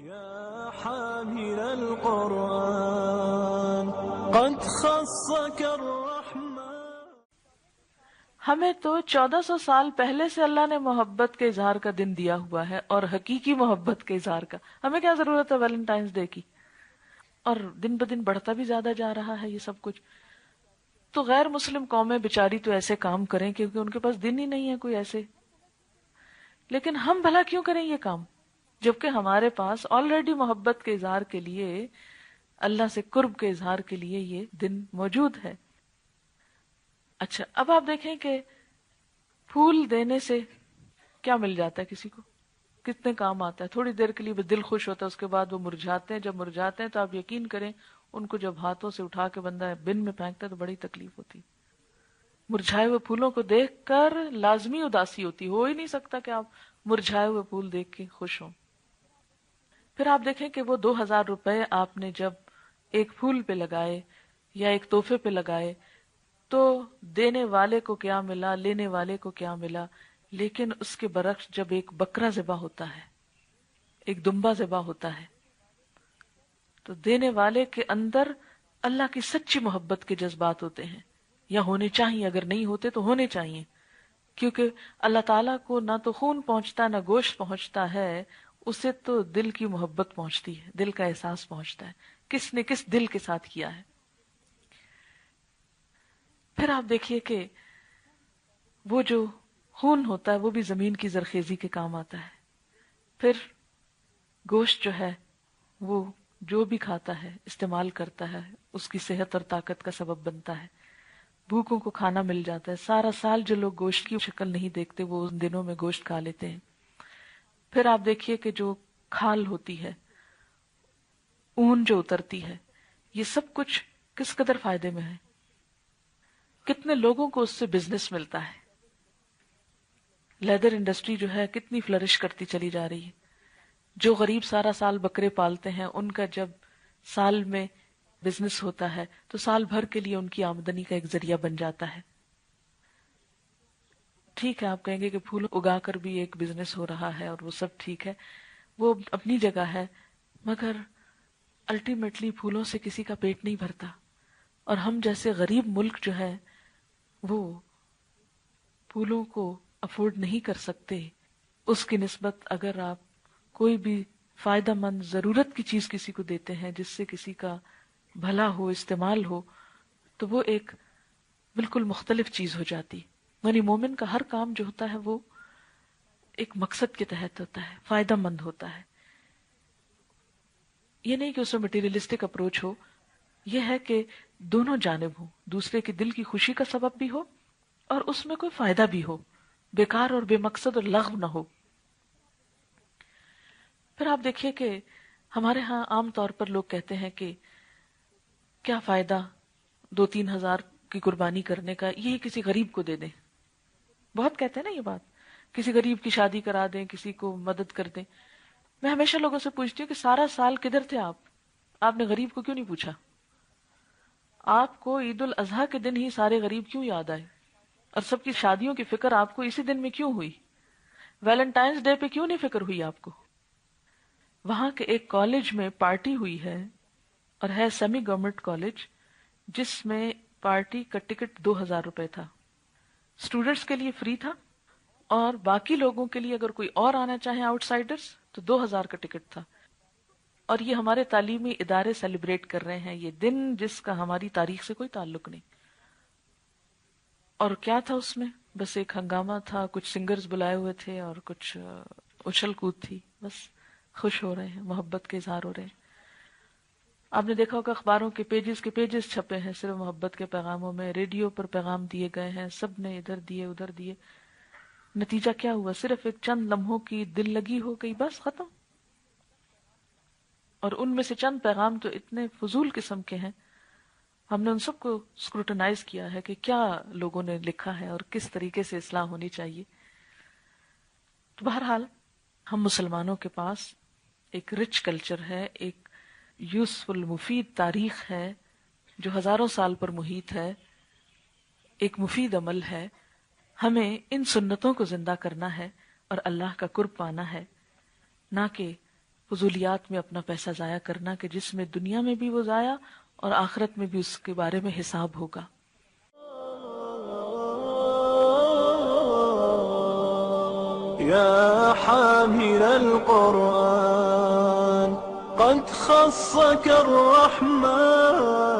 يا حامل القرآن قد خصك الرحمن. ہمیں تو 1400 سال پہلے سے اللہ نے محبت کے اظہار کا دن دیا ہوا ہے، اور حقیقی محبت کے اظہار کا. ہمیں کیا ضرورت ہے ویلنٹائنس ڈے کی؟ اور دن بدن بڑھتا بھی زیادہ جا رہا ہے یہ سب کچھ. تو غیر مسلم قومیں بیچاری تو ایسے کام کریں کیونکہ ان کے پاس دن ہی نہیں ہے کوئی ایسے. لیکن ہم بھلا کیوں کریں یہ کام جبکہ ہمارے پاس آلریڈی محبت کے اظہار کے لیے، اللہ سے قرب کے اظہار کے لیے یہ دن موجود ہے. اچھا، اب آپ دیکھیں کہ پھول دینے سے کیا مل جاتا ہے کسی کو، کتنے کام آتا ہے. تھوڑی دیر کے لیے دل خوش ہوتا ہے، اس کے بعد وہ مرجھاتے ہیں. جب مرجھاتے ہیں تو آپ یقین کریں ان کو جب ہاتھوں سے اٹھا کے بندہ بن میں پھینکتا ہے تو بڑی تکلیف ہوتی. مرجھائے ہوئے پھولوں کو دیکھ کر لازمی اداسی ہوتی، ہو ہی نہیں سکتا کہ آپ مرجھائے ہوئے پھول دیکھ کے خوش ہوں. پھر آپ دیکھیں کہ وہ 2000 روپے آپ نے جب ایک پھول پہ لگائے یا ایک تحفے پہ لگائے تو دینے والے کو کیا ملا، لینے والے کو کیا ملا. لیکن اس کے برعکس جب ایک بکرا ذبح ہوتا ہے، ایک دمبا ذبح ہوتا ہے، تو دینے والے کے اندر اللہ کی سچی محبت کے جذبات ہوتے ہیں، یا ہونے چاہیے. اگر نہیں ہوتے تو ہونے چاہیے، کیونکہ اللہ تعالیٰ کو نہ تو خون پہنچتا نہ گوشت پہنچتا ہے، اسے تو دل کی محبت پہنچتی ہے، دل کا احساس پہنچتا ہے کس نے کس دل کے ساتھ کیا ہے. پھر آپ دیکھیے کہ وہ جو خون ہوتا ہے وہ بھی زمین کی زرخیزی کے کام آتا ہے. پھر گوشت جو ہے وہ جو بھی کھاتا ہے استعمال کرتا ہے اس کی صحت اور طاقت کا سبب بنتا ہے. بھوکوں کو کھانا مل جاتا ہے. سارا سال جو لوگ گوشت کی شکل نہیں دیکھتے وہ ان دنوں میں گوشت کھا لیتے ہیں. پھر آپ دیکھیے کہ جو کھال ہوتی ہے، اون جو اترتی ہے، یہ سب کچھ کس قدر فائدے میں ہے. کتنے لوگوں کو اس سے بزنس ملتا ہے. لیدر انڈسٹری جو ہے کتنی فلرش کرتی چلی جا رہی ہے. جو غریب سارا سال بکرے پالتے ہیں ان کا جب سال میں بزنس ہوتا ہے تو سال بھر کے لیے ان کی آمدنی کا ایک ذریعہ بن جاتا ہے. ٹھیک ہے آپ کہیں گے کہ پھول اگا کر بھی ایک بزنس ہو رہا ہے اور وہ سب ٹھیک ہے، وہ اپنی جگہ ہے، مگر الٹیمیٹلی پھولوں سے کسی کا پیٹ نہیں بھرتا. اور ہم جیسے غریب ملک جو ہے وہ پھولوں کو افورڈ نہیں کر سکتے. اس کی نسبت اگر آپ کوئی بھی فائدہ مند ضرورت کی چیز کسی کو دیتے ہیں جس سے کسی کا بھلا ہو، استعمال ہو، تو وہ ایک بالکل مختلف چیز ہو جاتی. یعنی مومن کا ہر کام جو ہوتا ہے وہ ایک مقصد کے تحت ہوتا ہے، فائدہ مند ہوتا ہے. یہ نہیں کہ اس میں مٹیریلسٹک اپروچ ہو، یہ ہے کہ دونوں جانب ہو، دوسرے کے دل کی خوشی کا سبب بھی ہو اور اس میں کوئی فائدہ بھی ہو، بیکار اور بے مقصد اور لغو نہ ہو. پھر آپ دیکھیے کہ ہمارے ہاں عام طور پر لوگ کہتے ہیں کہ کیا فائدہ 2-3 ہزار کی قربانی کرنے کا، یہ کسی غریب کو دے دیں. بہت کہتے ہیں نا یہ بات، کسی غریب کی شادی کرا دیں، کسی کو مدد کر دیں. میں ہمیشہ لوگوں سے پوچھتی ہوں کہ سارا سال کدھر تھے آپ نے غریب کو کیوں نہیں پوچھا؟ آپ کو عید الاضحیٰ کے دن ہی سارے غریب کیوں یاد آئے اور سب کی شادیوں کی فکر آپ کو اسی دن میں کیوں ہوئی؟ ویلنٹائنس ڈے پہ کیوں نہیں فکر ہوئی آپ کو؟ وہاں کے ایک کالج میں پارٹی ہوئی ہے اور ہے سیمی گورنمنٹ کالج، جس میں پارٹی کا ٹکٹ 2000 روپے تھا. اسٹوڈنٹس کے لیے فری تھا اور باقی لوگوں کے لیے اگر کوئی اور آنا چاہے آؤٹ سائڈرز تو 2000 کا ٹکٹ تھا. اور یہ ہمارے تعلیمی ادارے سیلیبریٹ کر رہے ہیں یہ دن جس کا ہماری تاریخ سے کوئی تعلق نہیں. اور کیا تھا اس میں؟ بس ایک ہنگامہ تھا، کچھ سنگرز بلائے ہوئے تھے اور کچھ اچھل کود تھی. بس خوش ہو رہے ہیں، محبت کے اظہار ہو رہے ہیں. آپ نے دیکھا ہوگا اخباروں کے پیجز چھپے ہیں صرف محبت کے پیغاموں میں. ریڈیو پر پیغام دیے گئے ہیں، سب نے ادھر دیے ادھر دیے. نتیجہ کیا ہوا؟ صرف ایک چند لمحوں کی دل لگی ہو گئی، بس ختم. اور ان میں سے چند پیغام تو اتنے فضول قسم کے ہیں، ہم نے ان سب کو اسکروٹنائز کیا ہے کہ کیا لوگوں نے لکھا ہے اور کس طریقے سے اصلاح ہونی چاہیے. تو بہرحال ہم مسلمانوں کے پاس ایک رچ کلچر ہے، ایک یوزفل مفید تاریخ ہے جو ہزاروں سال پر محیط ہے، ایک مفید عمل ہے. ہمیں ان سنتوں کو زندہ کرنا ہے اور اللہ کا قرب پانا ہے، نہ کہ فضولیات میں اپنا پیسہ ضائع کرنا کہ جس میں دنیا میں بھی وہ ضائع اور آخرت میں بھی اس کے بارے میں حساب ہوگا. يا حامل القرآن قد خصك الرحمن